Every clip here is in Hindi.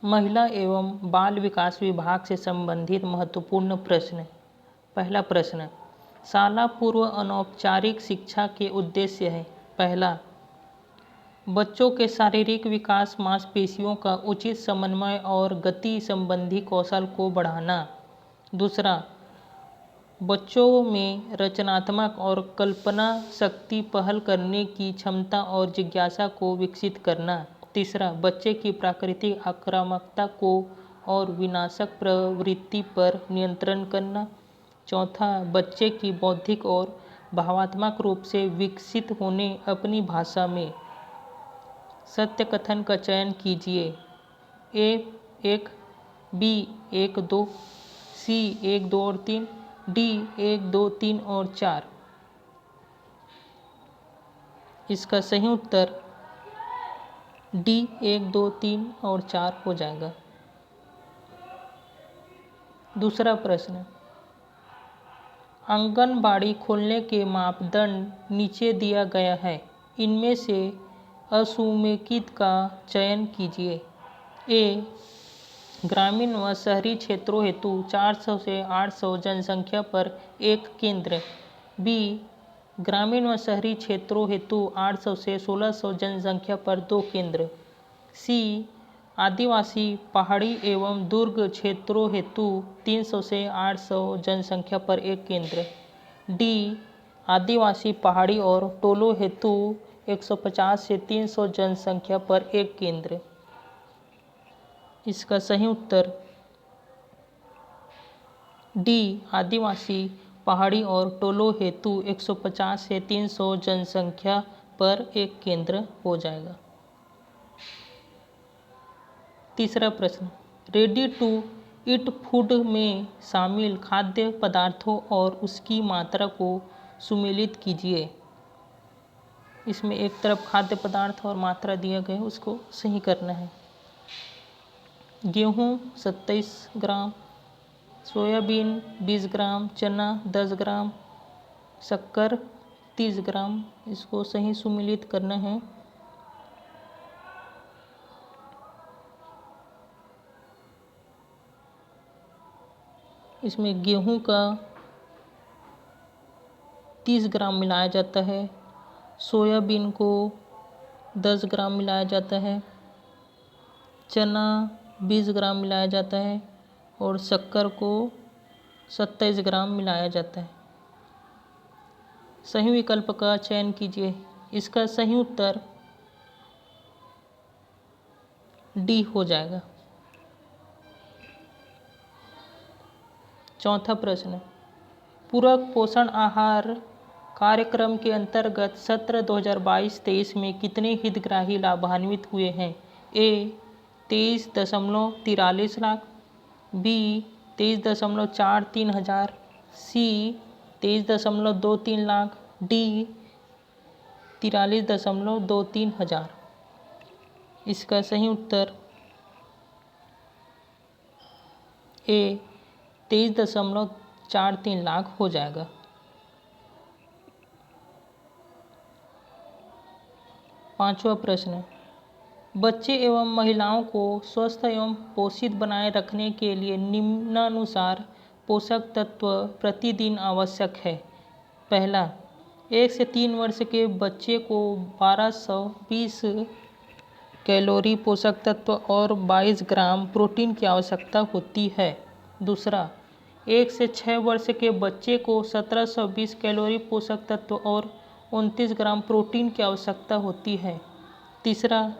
महिला एवं बाल विकास विभाग से संबंधित महत्वपूर्ण प्रश्न। पहला प्रश्न, शाला पूर्व अनौपचारिक शिक्षा के उद्देश्य है। पहला, बच्चों के शारीरिक विकास, मांसपेशियों का उचित समन्वय और गति संबंधी कौशल को बढ़ाना। दूसरा, बच्चों में रचनात्मक और कल्पना शक्ति, पहल करने की क्षमता और जिज्ञासा को विकसित करना। तीसरा, बच्चे की प्राकृतिक आक्रामकता को और विनाशक प्रवृत्ति पर नियंत्रण करना। चौथा, बच्चे की बौद्धिक और भावात्मक रूप से विकसित होने, अपनी भाषा में सत्य कथन का चयन कीजिए। ए 1, बी 1, 2, सी 1, 2 और 3, डी 1, 2, 3 और 4। इसका सही उत्तर डी 1, 2, 3 और 4 हो जाएगा। दूसरा प्रश्न, आंगनबाड़ी खोलने के मापदंड नीचे दिया गया है। इनमें से असुमेकित का चयन कीजिए। ए, ग्रामीण व शहरी क्षेत्रों हेतु 400 से 800 जनसंख्या पर एक केंद्र। बी, ग्रामीण व शहरी क्षेत्रों हेतु 800 से 1600 जनसंख्या पर 2 केंद्र। सी, आदिवासी, पहाड़ी एवं दुर्ग क्षेत्रों हेतु 300 से 800 जनसंख्या पर एक केंद्र। डी, आदिवासी, पहाड़ी और टोलों हेतु 150 से 300 जनसंख्या पर एक केंद्र। इसका सही उत्तर डी, आदिवासी, पहाड़ी और टोलों हेतु 150 से 300 जनसंख्या पर एक केंद्र हो जाएगा। तीसरा प्रश्न, रेडी टू ईट फूड में शामिल खाद्य पदार्थों और उसकी मात्रा को सुमेलित कीजिए। इसमें एक तरफ खाद्य पदार्थ और मात्रा दिया गया है, उसको सही करना है। गेहूँ 27 ग्राम, सोयाबीन 20 ग्राम, चना 10 ग्राम, शक्कर 30 ग्राम। इसको सही सुमेलित करना है। इसमें गेहूं का 30 ग्राम मिलाया जाता है, सोयाबीन को 10 ग्राम मिलाया जाता है, चना 20 ग्राम मिलाया जाता है और शक्कर को 27 ग्राम मिलाया जाता है। सही विकल्प का चयन कीजिए। इसका सही उत्तर डी हो जाएगा। चौथा प्रश्न, पूरक पोषण आहार कार्यक्रम के अंतर्गत सत्र 2022-23 में कितने हितग्राही लाभान्वित हुए हैं। ए, 23.43 लाख, बी 23.43 हजार, सी 23.23 लाख, डी 43.23 हजार। इसका सही उत्तर ए, 23.43 लाख हो जाएगा। पांचवा प्रश्न, बच्चे एवं महिलाओं को स्वस्थ एवं पोषित बनाए रखने के लिए निम्नानुसार पोषक तत्व प्रतिदिन आवश्यक है। पहला, 1 से 3 वर्ष के बच्चे को 1220 कैलोरी पोषक तत्व और 22 ग्राम प्रोटीन की आवश्यकता होती है। दूसरा, 1 से 6 वर्ष के बच्चे को 1720 कैलोरी पोषक तत्व और 29 ग्राम प्रोटीन की आवश्यकता होती है। तीसरा,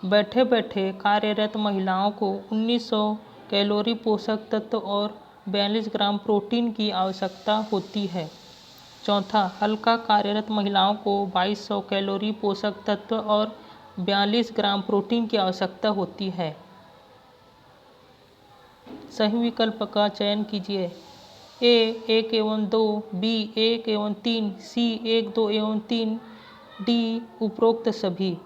बैठे बैठे कार्यरत महिलाओं को 1900 कैलोरी पोषक तत्व और 42 ग्राम प्रोटीन की आवश्यकता होती है। चौथा, हल्का कार्यरत महिलाओं को 2200 कैलोरी पोषक तत्व और 42 ग्राम प्रोटीन की आवश्यकता होती है। सही विकल्प का चयन कीजिए। ए 1 एवं 2, बी 1 एवं 3, सी 1, 2 एवं 3, डी उपरोक्त सभी।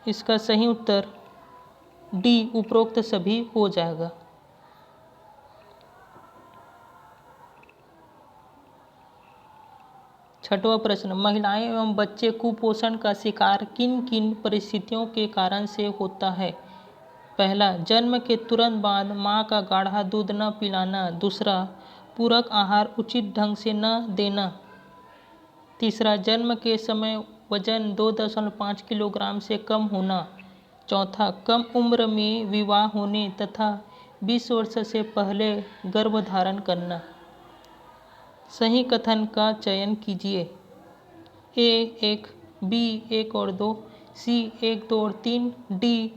इसका सही उत्तर डी उपरोक्त सभी हो जाएगा। छठवां प्रश्न, महिलाएं एवं बच्चे कुपोषण का शिकार किन किन परिस्थितियों के कारण से होता है? पहला, जन्म के तुरंत बाद मां का गाढ़ा दूध न पिलाना। दूसरा, पूरक आहार उचित ढंग से न देना। तीसरा, जन्म के समय वजन 2.5 किलोग्राम से कम होना। चौथा, कम उम्र में विवाह होने तथा 20 वर्ष से पहले गर्भधारण करना। सही कथन का चयन कीजिए। ए 1, बी 1 और 2, सी 1, 2 और 3, डी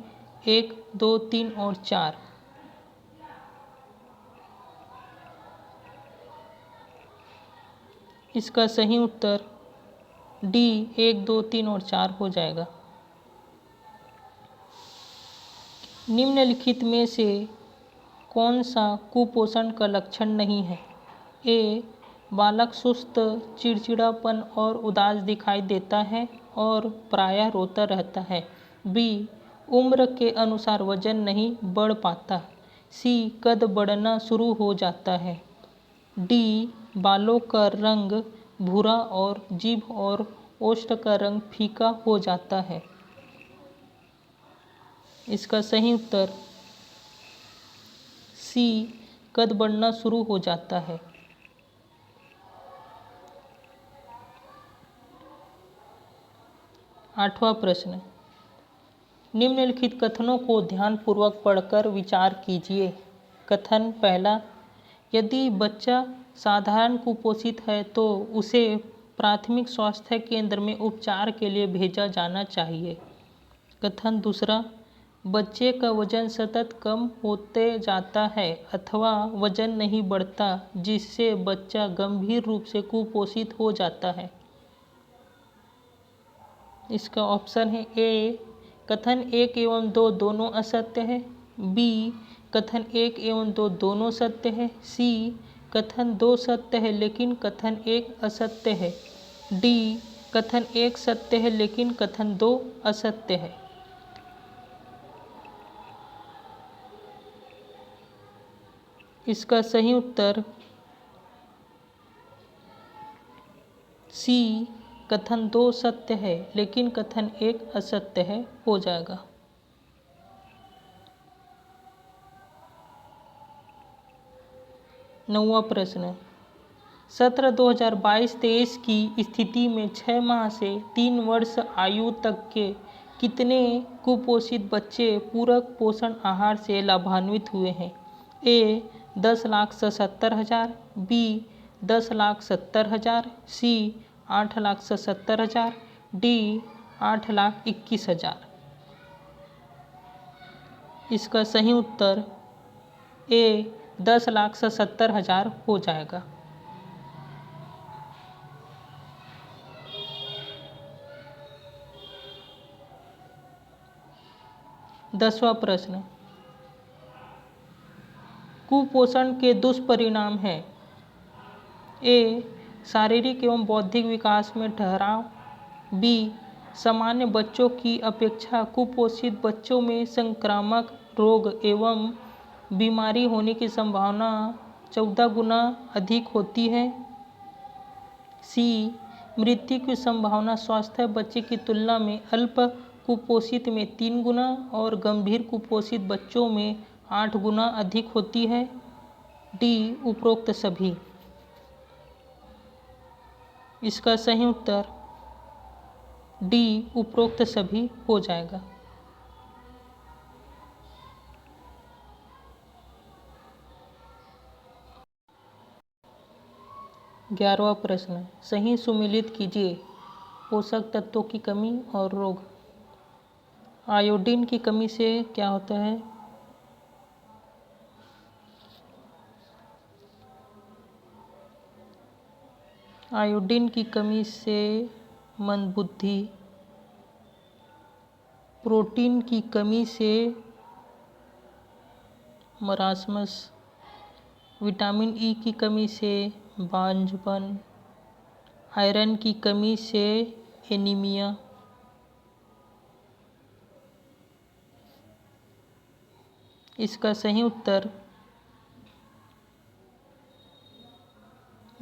1, 2, 3 और 4। इसका सही उत्तर डी 1, 2, 3 और 4 हो जाएगा। निम्नलिखित में से कौन सा कुपोषण का लक्षण नहीं है? ए, बालक सुस्त, चिड़चिड़ापन और उदास दिखाई देता है और प्रायः रोता रहता है। बी, उम्र के अनुसार वजन नहीं बढ़ पाता। सी, कद बढ़ना शुरू हो जाता है। डी, बालों का रंग भूरा और जीभ और ओष्ठ का रंग फीका हो जाता है। इसका सही उत्तर सी, कद बढ़ना शुरू हो जाता है। आठवां प्रश्न, निम्नलिखित कथनों को ध्यानपूर्वक पढ़कर विचार कीजिए। कथन पहला, यदि बच्चा साधारण कुपोषित है तो उसे प्राथमिक स्वास्थ्य केंद्र में उपचार के लिए भेजा जाना चाहिए। कथन दूसरा, बच्चे का वजन सतत कम होते जाता है अथवा वजन नहीं बढ़ता, जिससे बच्चा गंभीर रूप से कुपोषित हो जाता है। इसका ऑप्शन है ए, कथन 1 एवं 2 दोनों असत्य है। बी, कथन 1 एवं 2 दोनों सत्य है। सी, कथन 2 सत्य है लेकिन कथन 1 असत्य है। डी, कथन 1 सत्य है लेकिन कथन 2 असत्य है। इसका सही उत्तर सी, कथन 2 सत्य है लेकिन कथन 1 असत्य है हो जाएगा। नौवां प्रश्न, सत्र 2022-23 की स्थिति में 6 माह से 3 वर्ष आयु तक के कितने कुपोषित बच्चे पूरक पोषण आहार से लाभान्वित हुए हैं? ए, 10,77,000, बी 10,70,000, सी 8,77,000, डी 8,21,000। इसका सही उत्तर ए, 10,70,000 हो जाएगा। दसवां प्रश्न, कुपोषण के दुष्परिणाम हैं। ए, शारीरिक एवं बौद्धिक विकास में ठहराव। बी, सामान्य बच्चों की अपेक्षा कुपोषित बच्चों में संक्रामक रोग एवं बीमारी होने की संभावना 14 गुना अधिक होती है। सी, मृत्यु की संभावना स्वस्थ बच्चे की तुलना में अल्प कुपोषित में 3 गुना और गंभीर कुपोषित बच्चों में 8 गुना अधिक होती है। डी, उपरोक्त सभी। इसका सही उत्तर डी, उपरोक्त सभी हो जाएगा। 11वां प्रश्न, सही सुमेलित कीजिए पोषक तत्वों की कमी और रोग। आयोडीन की कमी से क्या होता है? आयोडीन की कमी से मंदबुद्धि, प्रोटीन की कमी से मरासमस, विटामिन ई की कमी से बांझपन, आयरन की कमी से एनीमिया। इसका सही उत्तर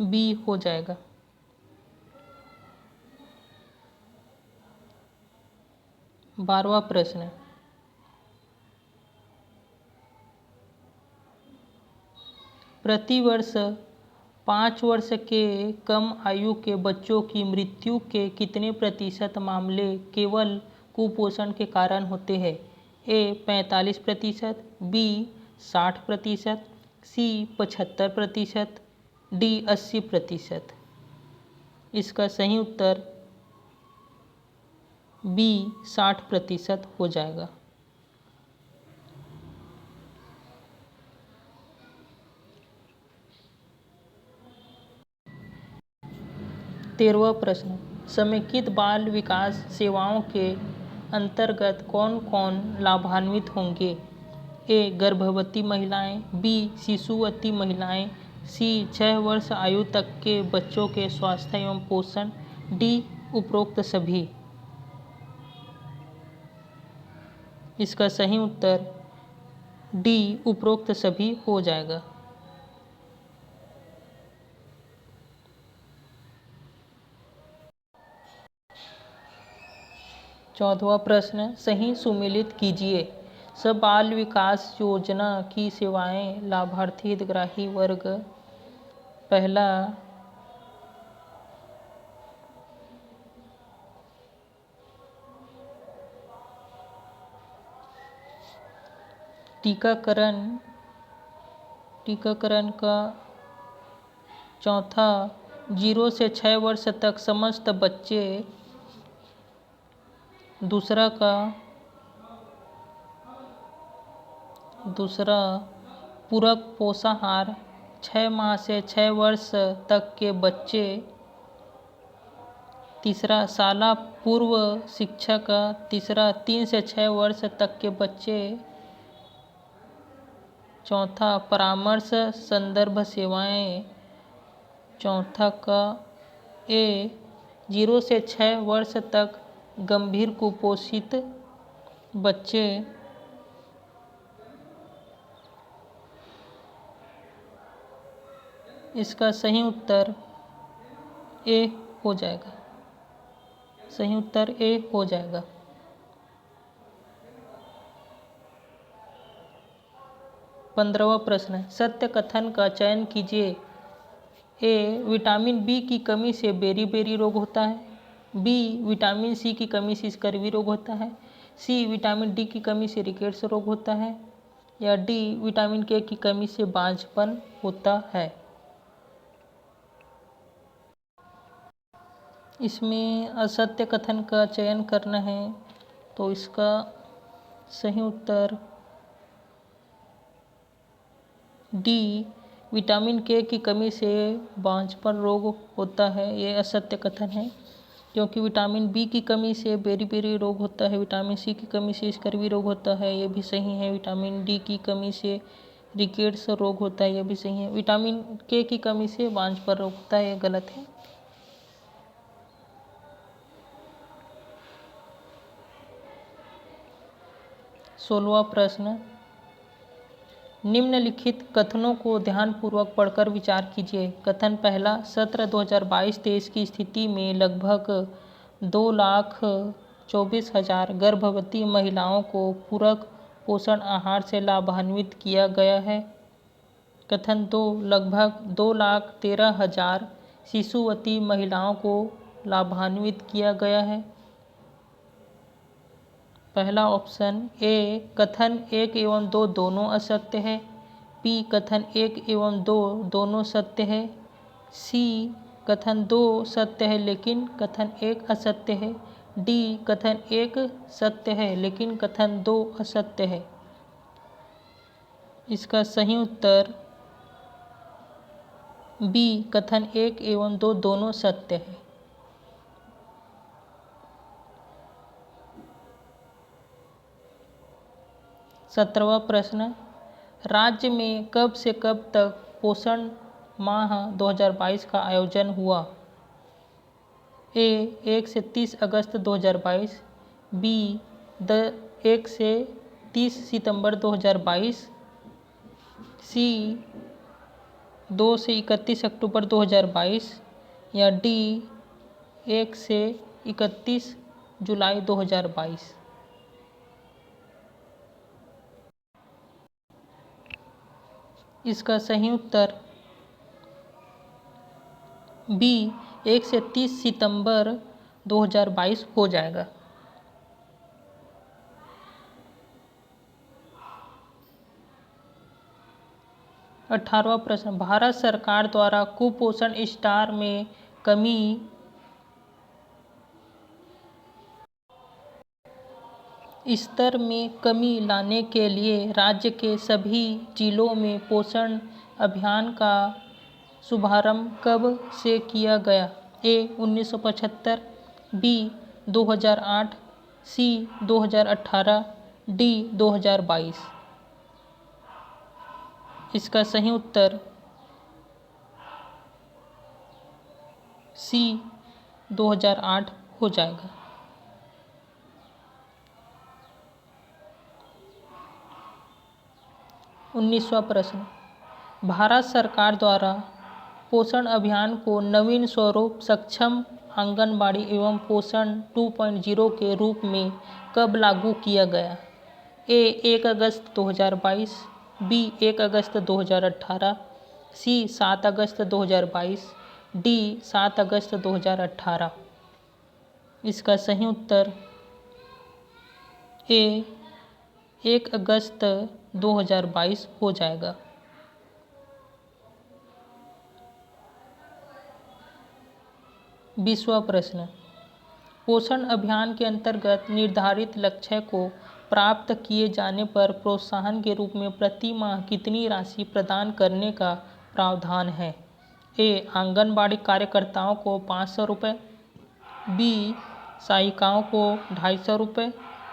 बी हो जाएगा। 12वां प्रश्न, प्रतिवर्ष 5 वर्ष के कम आयु के बच्चों की मृत्यु के कितने प्रतिशत मामले केवल कुपोषण के कारण होते हैं? ए 45%, बी 60%, सी 75%, डी 80%। इसका सही उत्तर बी 60% हो जाएगा। 13वां प्रश्न, समेकित बाल विकास सेवाओं के अंतर्गत कौन कौन लाभान्वित होंगे? ए गर्भवती महिलाएं, बी शिशुवती महिलाएं, सी 6 वर्ष आयु तक के बच्चों के स्वास्थ्य एवं पोषण, डी उपरोक्त सभी। इसका सही उत्तर डी उपरोक्त सभी हो जाएगा। 14वां प्रश्न, सही सुमेलित कीजिए। सब बाल विकास योजना की सेवाएं लाभार्थी हितग्राही वर्ग। पहला, टीकाकरण का। चौथा, 0 से 6 वर्ष तक समस्त बच्चे। दूसरा, पूरक पोषाहार 6 माह से 6 वर्ष तक के बच्चे। तीसरा, शाला पूर्व शिक्षा का। तीसरा, 3 से 6 वर्ष तक के बच्चे। चौथा, परामर्श संदर्भ सेवाएं। चौथा का ए 0 से 6 वर्ष तक गंभीर कुपोषित बच्चे। इसका सही उत्तर ए हो जाएगा। सही उत्तर ए हो जाएगा। 15वां प्रश्न, सत्य कथन का चयन कीजिए। ए विटामिन बी की कमी से बेरी रोग होता है, बी विटामिन सी की कमी से स्कर्वी रोग होता है, सी विटामिन डी की कमी से रिकेट्स रोग होता है, या डी विटामिन के की कमी से बांझपन होता है। इसमें असत्य कथन का चयन करना है, तो इसका सही उत्तर डी विटामिन के की कमी से बांझपन रोग होता है। ये असत्य कथन है, क्योंकि विटामिन बी की कमी से बेरी रोग होता है, विटामिन सी की कमी से स्कर्वी रोग होता है, ये भी सही है। विटामिन डी की कमी से रिकेट्स रोग होता है, ये भी सही है। विटामिन के की कमी से बांझपन रोग होता है, ये गलत है। 16वां प्रश्न, निम्नलिखित कथनों को ध्यानपूर्वक पढ़कर विचार कीजिए। कथन पहला, सत्र 2022-23 की स्थिति में लगभग 2,24,000 गर्भवती महिलाओं को पूरक पोषण आहार से लाभान्वित किया गया है। कथन 2, लगभग 2,13,000 शिशुवती महिलाओं को लाभान्वित किया गया है। पहला ऑप्शन ए कथन 1 एवं 2 दोनों असत्य है, बी कथन 1 एवं 2 दोनों सत्य है, सी कथन 2 सत्य है लेकिन कथन 1 असत्य है, डी कथन 1 सत्य है लेकिन कथन 2 असत्य है। इसका सही उत्तर बी कथन 1 एवं 2 दोनों सत्य है। 17वां प्रश्न, राज्य में कब से कब तक पोषण माह 2022 का आयोजन हुआ? ए 1 से 30 अगस्त 2022, बी 1 से 30 सितंबर 2022, सी 2 से 31 अक्टूबर 2022, या डी 1 से 31 जुलाई 2022। इसका सही उत्तर बी 1 से 30 सितंबर 2022 हो जाएगा। 18वां प्रश्न, भारत सरकार द्वारा कुपोषण स्टार में कमी स्तर में कमी लाने के लिए राज्य के सभी जिलों में पोषण अभियान का शुभारंभ कब से किया गया? ए 1975, बी 2008, सी 2018, डी 2022। इसका सही उत्तर सी 2008 हो जाएगा। 19वां प्रश्न, भारत सरकार द्वारा पोषण अभियान को नवीन स्वरूप सक्षम आंगनबाड़ी एवं पोषण 2.0 के रूप में कब लागू किया गया? ए 1 अगस्त 2022, बी 1 अगस्त 2018, सी 7 अगस्त 2022, डी 7 अगस्त 2018। इसका सही उत्तर ए 1 अगस्त 2022 हो जाएगा। 20वां प्रश्न, पोषण अभियान के अंतर्गत निर्धारित लक्ष्य को प्राप्त किए जाने पर प्रोत्साहन के रूप में प्रति माह कितनी राशि प्रदान करने का प्रावधान है? ए आंगनबाड़ी कार्यकर्ताओं को 500 रुपये, बी सहायिकाओं को 250 रुपये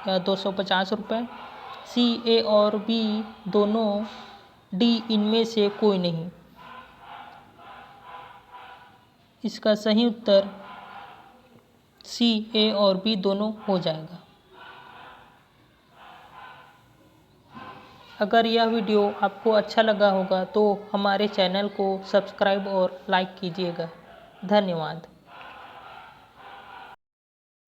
या 250 रुपये, सी ए और बी दोनों, डी इनमें से कोई नहीं। इसका सही उत्तर सी ए और बी दोनों हो जाएगा। अगर यह वीडियो आपको अच्छा लगा होगा तो हमारे चैनल को सब्सक्राइब और लाइक कीजिएगा। धन्यवाद।